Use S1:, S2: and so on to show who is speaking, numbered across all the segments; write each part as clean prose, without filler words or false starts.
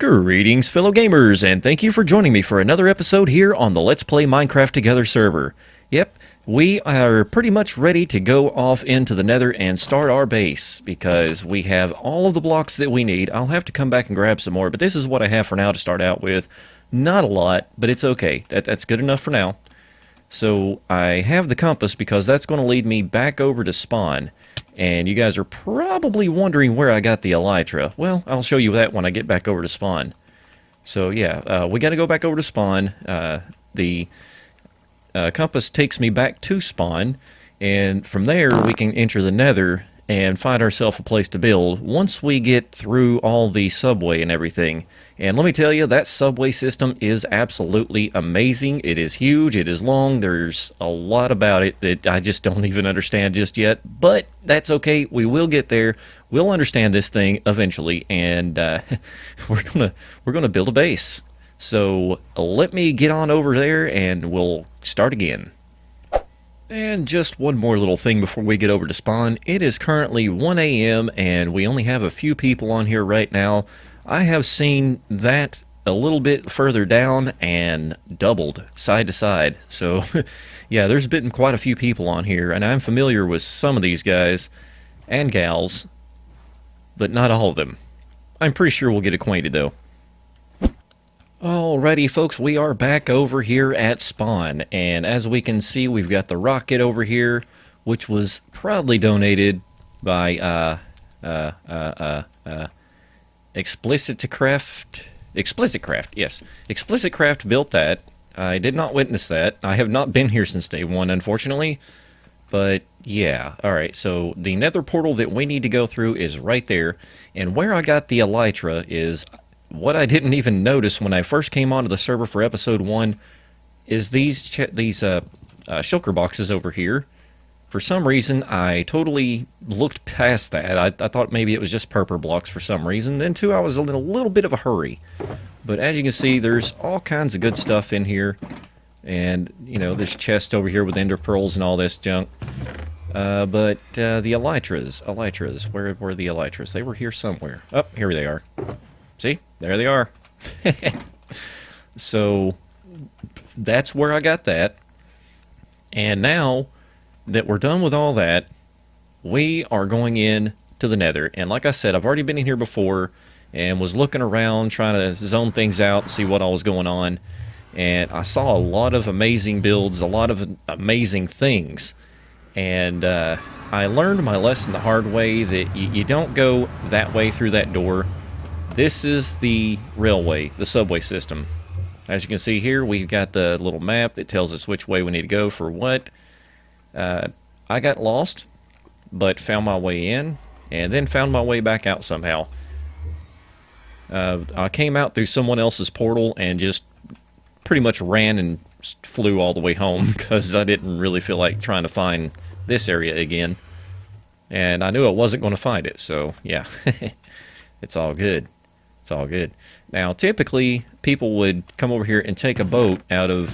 S1: Greetings, fellow gamers, and thank you for joining me for another episode here on the Let's Play Minecraft Together server. Yep, we are pretty much ready to go off into the Nether and start our base, because we have all of the blocks that we need. I'll have to come back and grab some more, but this is what I have for now to start out with. Not a lot, but it's okay. That's good enough for now. So I have the compass because that's going to lead me back over to spawn. And you guys are probably wondering where I got the elytra. Well, I'll show you that when I get back over to spawn. So yeah, we got to go back over to spawn. The compass takes me back to spawn, and from there we can enter the Nether and find ourselves a place to build once we get through all the subway and everything. And let me tell you, that subway system is absolutely amazing. It is huge, it is long, there's a lot about it that I just don't even understand just yet, but that's okay, we will get there. We'll understand this thing eventually, and we're gonna build a base. So let me get on over there and we'll start again. And just one more little thing before we get over to spawn. It is currently 1 a.m. and we only have a few people on here right now. I have seen that a little bit further down and doubled side to side. So yeah, there's been quite a few people on here, and I'm familiar with some of these guys and gals, but not all of them. I'm pretty sure we'll get acquainted though. Alrighty folks, we are back over here at spawn, and as we can see, we've got the rocket over here, which was probably donated by Explicit Craft, yes. Explicit Craft built that. I did not witness that. I have not been here since day one, unfortunately. But yeah, alright, so the Nether portal that we need to go through is right there, and where I got the elytra is what I didn't even notice when I first came onto the server for episode 1 is these shulker boxes over here. For some reason, I totally looked past that. I thought maybe it was just purple blocks for some reason. Then, too, I was in a little bit of a hurry. But as you can see, there's all kinds of good stuff in here. And, you know, this chest over here with ender pearls and all this junk. But the elytras, where were the elytras? They were here somewhere. Oh, here they are. See? There they are. So, that's where I got that. And now that we're done with all that, we are going in to the Nether. And like I said, I've already been in here before and was looking around, trying to zone things out and see what all was going on. And I saw a lot of amazing builds, a lot of amazing things. And I learned my lesson the hard way that you don't go that way through that door. This is the railway, the subway system. As you can see here, we've got the little map that tells us which way we need to go for what. I got lost, but found my way in, and then found my way back out somehow. I came out through someone else's portal and just pretty much ran and flew all the way home because I didn't really feel like trying to find this area again. And I knew I wasn't going to find it, so yeah, it's all good. It's all good. Now, typically, people would come over here and take a boat out of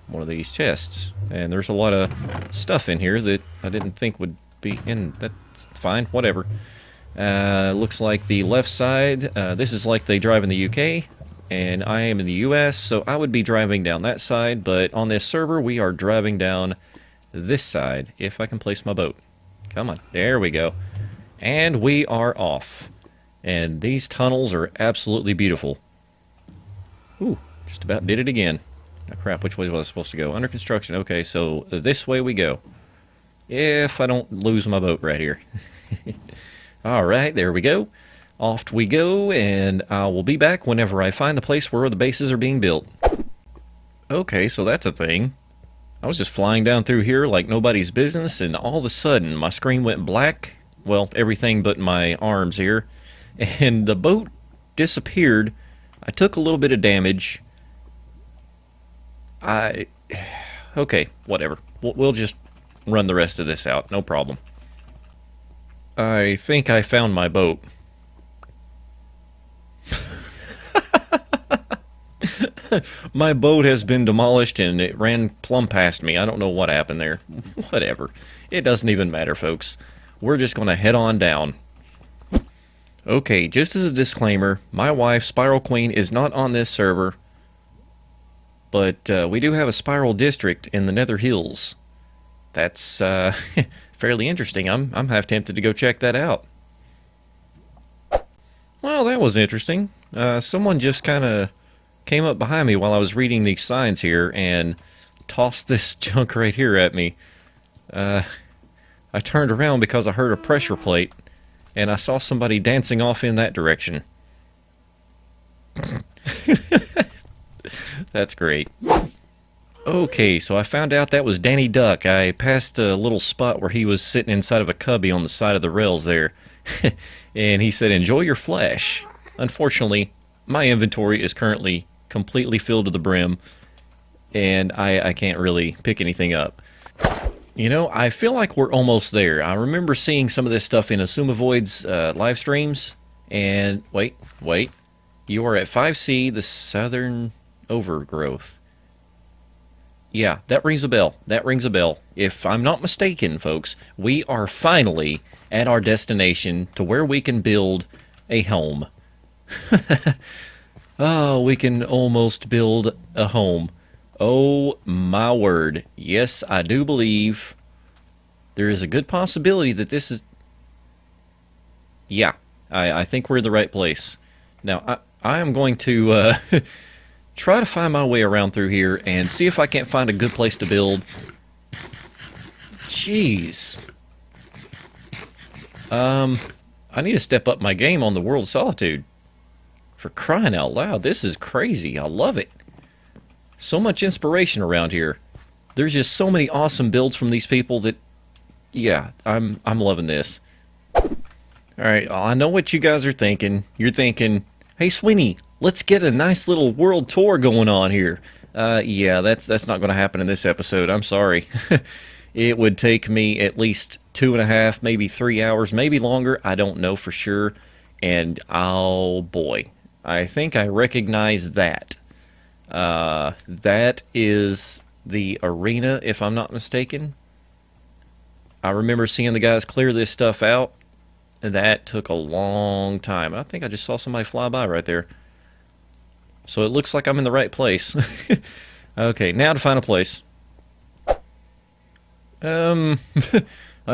S1: one of these chests. And there's a lot of stuff in here that I didn't think would be in. That's fine, whatever. Looks like the left side, this is like they drive in the UK, and I am in the US, so I would be driving down that side, but on this server, we are driving down this side, if I can place my boat. Come on, there we go. And we are off. And these tunnels are absolutely beautiful. Ooh, just about did it again. Oh, crap, which way was I supposed to go? Under construction. Okay, so this way we go. If I don't lose my boat right here. Alright, there we go. Off we go, and I will be back whenever I find the place where the bases are being built. Okay, so that's a thing. I was just flying down through here like nobody's business, and all of a sudden my screen went black. Well, everything but my arms here. And the boat disappeared. I took a little bit of damage. Okay, whatever. We'll just run the rest of this out. No problem. I think I found my boat. My boat has been demolished and it ran plumb past me. I don't know what happened there. Whatever. It doesn't even matter, folks. We're just going to head on down. Okay, just as a disclaimer, my wife, Spiral Queen, is not on this server, but we do have a Spiral District in the Nether Hills. That's fairly interesting. I'm half tempted to go check that out. Well, that was interesting. Someone just kind of came up behind me while I was reading these signs here and tossed this junk right here at me. I turned around because I heard a pressure plate, and I saw somebody dancing off in that direction. That's great. Okay, so I found out that was Danny Duck. I passed a little spot where he was sitting inside of a cubby on the side of the rails there. And he said, "Enjoy your flesh." Unfortunately, my inventory is currently completely filled to the brim, and I can't really pick anything up. You know, I feel like we're almost there. I remember seeing some of this stuff in Xisumavoid's live streams, and wait. You are at 5C, the Southern Overgrowth. Yeah, that rings a bell. If I'm not mistaken, folks, we are finally at our destination to where we can build a home. Oh, we can almost build a home. Oh, my word. Yes, I do believe there is a good possibility that this is... Yeah, I think we're in the right place. Now, I am going to try to find my way around through here and see if I can't find a good place to build. Jeez. I need to step up my game on the World of Solitude. For crying out loud, this is crazy. I love it. So much inspiration around here. There's just so many awesome builds from these people that, yeah, I'm loving this. Alright, I know what you guys are thinking. You're thinking, "Hey Sweeney, let's get a nice little world tour going on here." Yeah, that's not going to happen in this episode. I'm sorry. It would take me at least 2.5, maybe 3 hours, maybe longer. I don't know for sure. And oh boy, I think I recognize that. That is the arena, if I'm not mistaken. I remember seeing the guys clear this stuff out, and that took a long time. I think I just saw somebody fly by right there. So it looks like I'm in the right place. Okay, now to find a place. I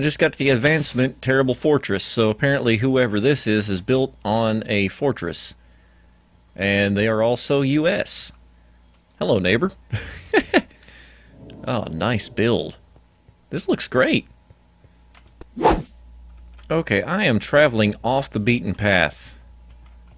S1: just got the advancement Terrible Fortress, so apparently whoever this is built on a fortress. And they are also US. Hello, neighbor. Oh, nice build. This looks great. Okay, I am traveling off the beaten path.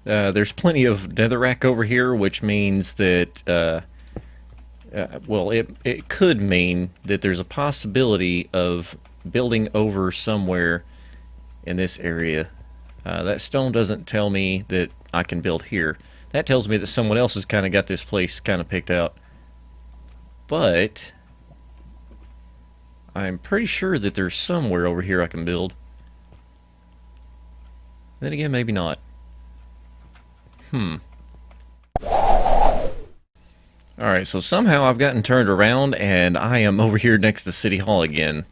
S1: There's plenty of netherrack over here, which means that, well, it could mean that there's a possibility of building over somewhere in this area. That stone doesn't tell me that I can build here. That tells me that someone else has kind of got this place kind of picked out. But I'm pretty sure that there's somewhere over here I can build. Then again, maybe not. Alright, so somehow I've gotten turned around and I am over here next to City Hall again.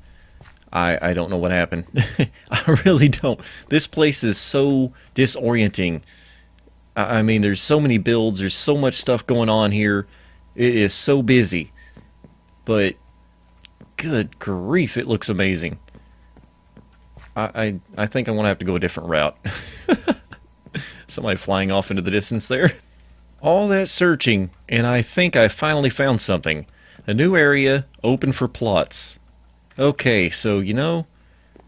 S1: I don't know what happened. I really don't. This place is so disorienting. I mean, there's so many builds, there's so much stuff going on here. It is so busy. But, good grief, it looks amazing. I think I'm going to have to go a different route. Somebody flying off into the distance there. All that searching, and I think I finally found something. A new area open for plots. Okay, so, you know,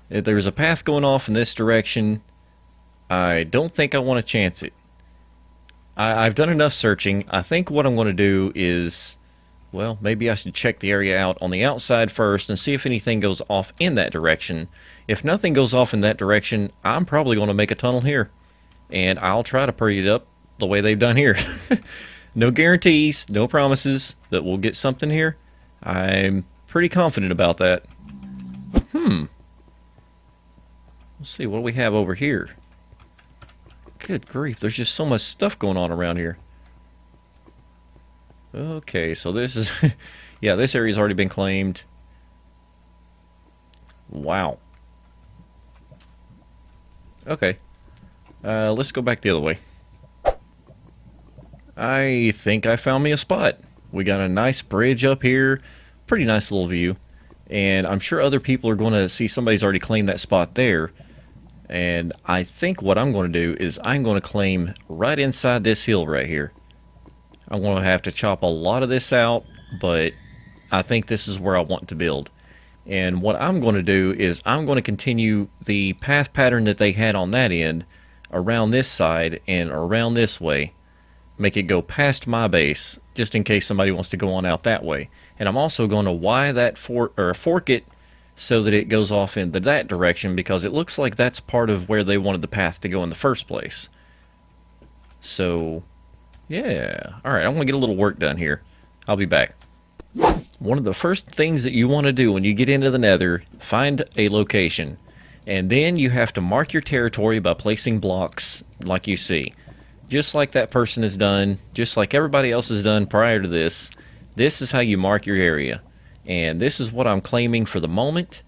S1: there's a path going off in this direction. I don't think I want to chance it. I've done enough searching. I think what I'm going to do is, well, maybe I should check the area out on the outside first and see if anything goes off in that direction. If nothing goes off in that direction, I'm probably going to make a tunnel here. And I'll try to pretty it up the way they've done here. No guarantees, no promises that we'll get something here. I'm pretty confident about that. Let's see, what do we have over here? Good grief, there's just so much stuff going on around here. Okay, so this is... yeah, this area's already been claimed. Wow. Okay. Let's go back the other way. I think I found me a spot. We got a nice bridge up here. Pretty nice little view. And I'm sure other people are going to see somebody's already claimed that spot there. And I think what I'm going to do is I'm going to claim right inside this hill right here. I'm going to have to chop a lot of this out, but I think this is where I want to build. And what I'm going to do is I'm going to continue the path pattern that they had on that end around this side and around this way. Make it go past my base, just in case somebody wants to go on out that way. And I'm also going to Y that fork it so that it goes off into that direction, because it looks like that's part of where they wanted the path to go in the first place. So, yeah. Alright, I'm going to get a little work done here. I'll be back. One of the first things that you want to do when you get into the Nether, find a location. And then you have to mark your territory by placing blocks like you see. Just like that person has done, just like everybody else has done prior to this. This is how you mark your area. And this is what I'm claiming for the moment,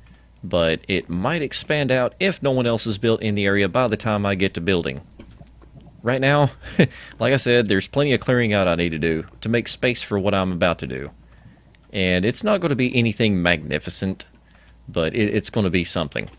S1: but it might expand out if no one else is built in the area by the time I get to building. Right now, like I said, there's plenty of clearing out I need to do to make space for what I'm about to do. And it's not going to be anything magnificent, but it's going to be something.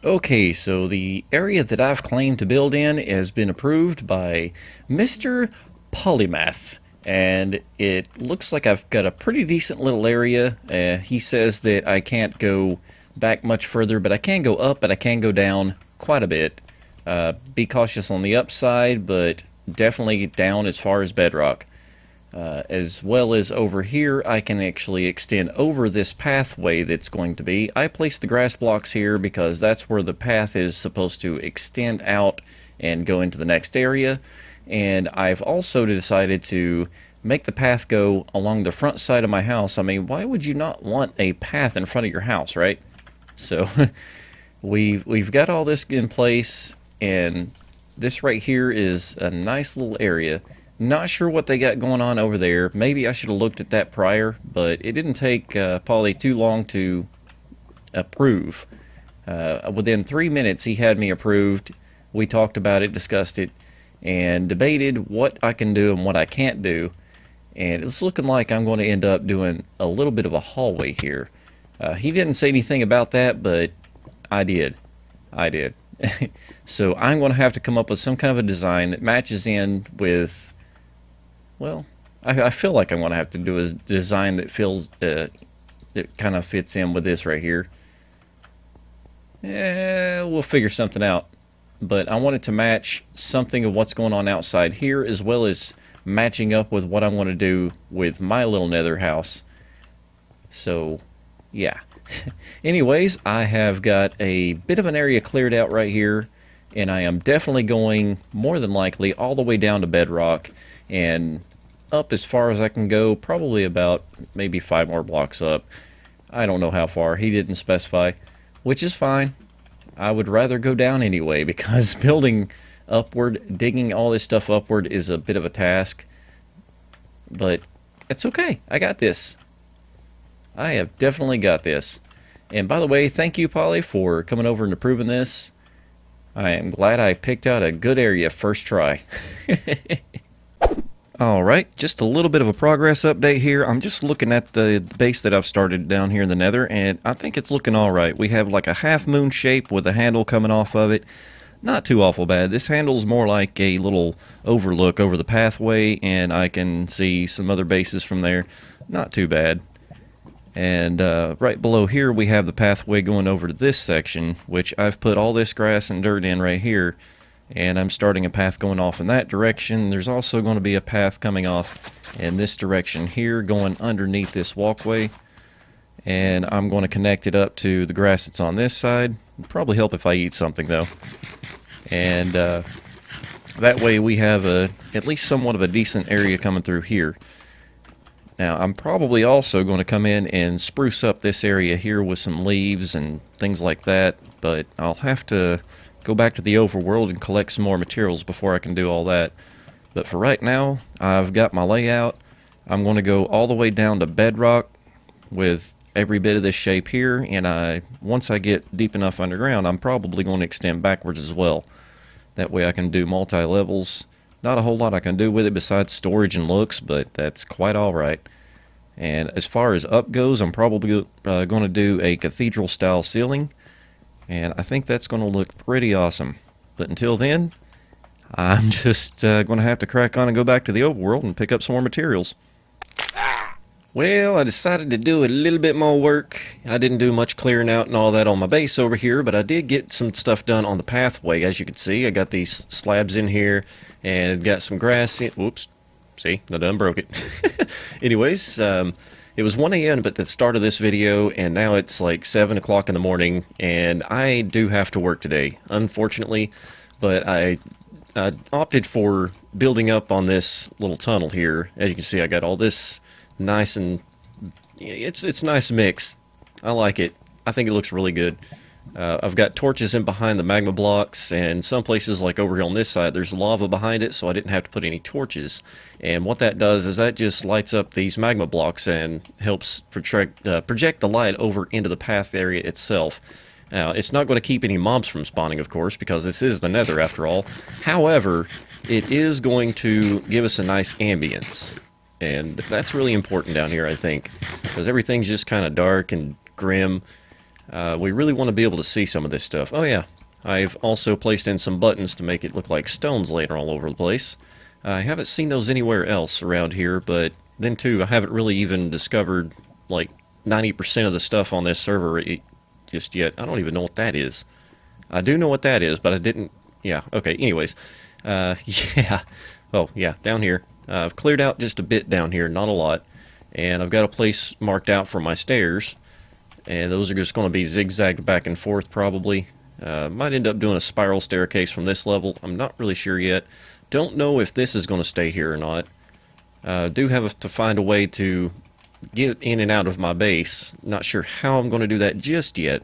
S1: Okay, so the area that I've claimed to build in has been approved by Mr. Polymath. And it looks like I've got a pretty decent little area. He says that I can't go back much further, but I can go up and I can go down quite a bit. Be cautious on the upside, but definitely down as far as bedrock. As well as over here, I can actually extend over this pathway that's going to be. I placed the grass blocks here because that's where the path is supposed to extend out and go into the next area. And I've also decided to make the path go along the front side of my house. I mean, why would you not want a path in front of your house, right? So we've got all this in place, and this right here is a nice little area. Not sure what they got going on over there. Maybe I should have looked at that prior, but it didn't take Polly too long to approve. Within 3 minutes, he had me approved. We talked about it, discussed it, and debated what I can do and what I can't do. And it's looking like I'm going to end up doing a little bit of a hallway here. He didn't say anything about that, but I did. So I'm going to have to come up with some kind of a design that matches in with, well, I feel like I'm going to have to do a design that that kind of fits in with this right here. We'll figure something out. But I wanted to match something of what's going on outside here, as well as matching up with what I want to do with my little Nether house. So, yeah. Anyways, I have got a bit of an area cleared out right here, and I am definitely going, more than likely, all the way down to bedrock, and up as far as I can go, probably about maybe 5 more blocks up. I don't know how far. He didn't specify, which is fine. I would rather go down anyway, because building upward, digging all this stuff upward is a bit of a task. But it's okay. I got this. I have definitely got this. And by the way, thank you, Polly, for coming over and approving this. I am glad I picked out a good area first try. Alright, just a little bit of a progress update here. I'm just looking at the base that I've started down here in the Nether, and I think it's looking alright. We have like a half moon shape with a handle coming off of it. Not too awful bad. This handle's more like a little overlook over the pathway, and I can see some other bases from there. Not too bad. And right below here we have the pathway going over to this section, which I've put all this grass and dirt in right here. And I'm starting a path going off in that direction. There's also going to be a path coming off in this direction here, going underneath this walkway. And I'm going to connect it up to the grass that's on this side. It'll probably help if I eat something, though. And that way we have at least somewhat of a decent area coming through here. Now, I'm probably also going to come in and spruce up this area here with some leaves and things like that. But I'll have to go back to the overworld and collect some more materials before I can do all that. But for right now, I've got my layout. I'm going to go all the way down to bedrock with every bit of this shape here, and once I get deep enough underground, I'm probably going to extend backwards as well. That way I can do multi-levels. Not a whole lot I can do with it besides storage and looks, but that's quite alright. And as far as up goes, I'm probably going to do a cathedral style ceiling, and I think that's going to look pretty awesome. But until then, I'm just going to have to crack on and go back to the overworld and pick up some more materials. Well, I decided to do a little bit more work. I didn't do much clearing out and all that on my base over here, but I did get some stuff done on the pathway. As you can see, I got these slabs in here and got some grass in. Whoops. See, I done broke it. Anyways, it was 1 a.m. at the start of this video, and now it's like 7 o'clock in the morning, and I do have to work today, unfortunately, but I opted for building up on this little tunnel here. As you can see, I got all this nice, and it's nice mix. I like it. I think it looks really good. I've got torches in behind the magma blocks, and some places like over here on this side there's lava behind it, so I didn't have to put any torches. And what that does is that just lights up these magma blocks and helps project the light over into the path area itself. Now, it's not going to keep any mobs from spawning, of course, because this is the Nether after all. However, it is going to give us a nice ambience. And that's really important down here, I think, because everything's just kind of dark and grim. We really want to be able to see some of this stuff. Oh yeah, I've also placed in some buttons to make it look like stones laying all over the place. I haven't seen those anywhere else around here, but then too, I haven't really even discovered like 90% of the stuff on this server just yet. I don't even know what that is. I do know what that is, but I didn't... Yeah, okay, anyways. Yeah. Oh, yeah, down here. I've cleared out just a bit down here, not a lot. And I've got a place marked out for my stairs. And those are just going to be zigzagged back and forth, probably. Might end up doing a spiral staircase from this level. I'm not really sure yet. Don't know if this is going to stay here or not. Do have to find a way to get in and out of my base. Not sure how I'm going to do that just yet.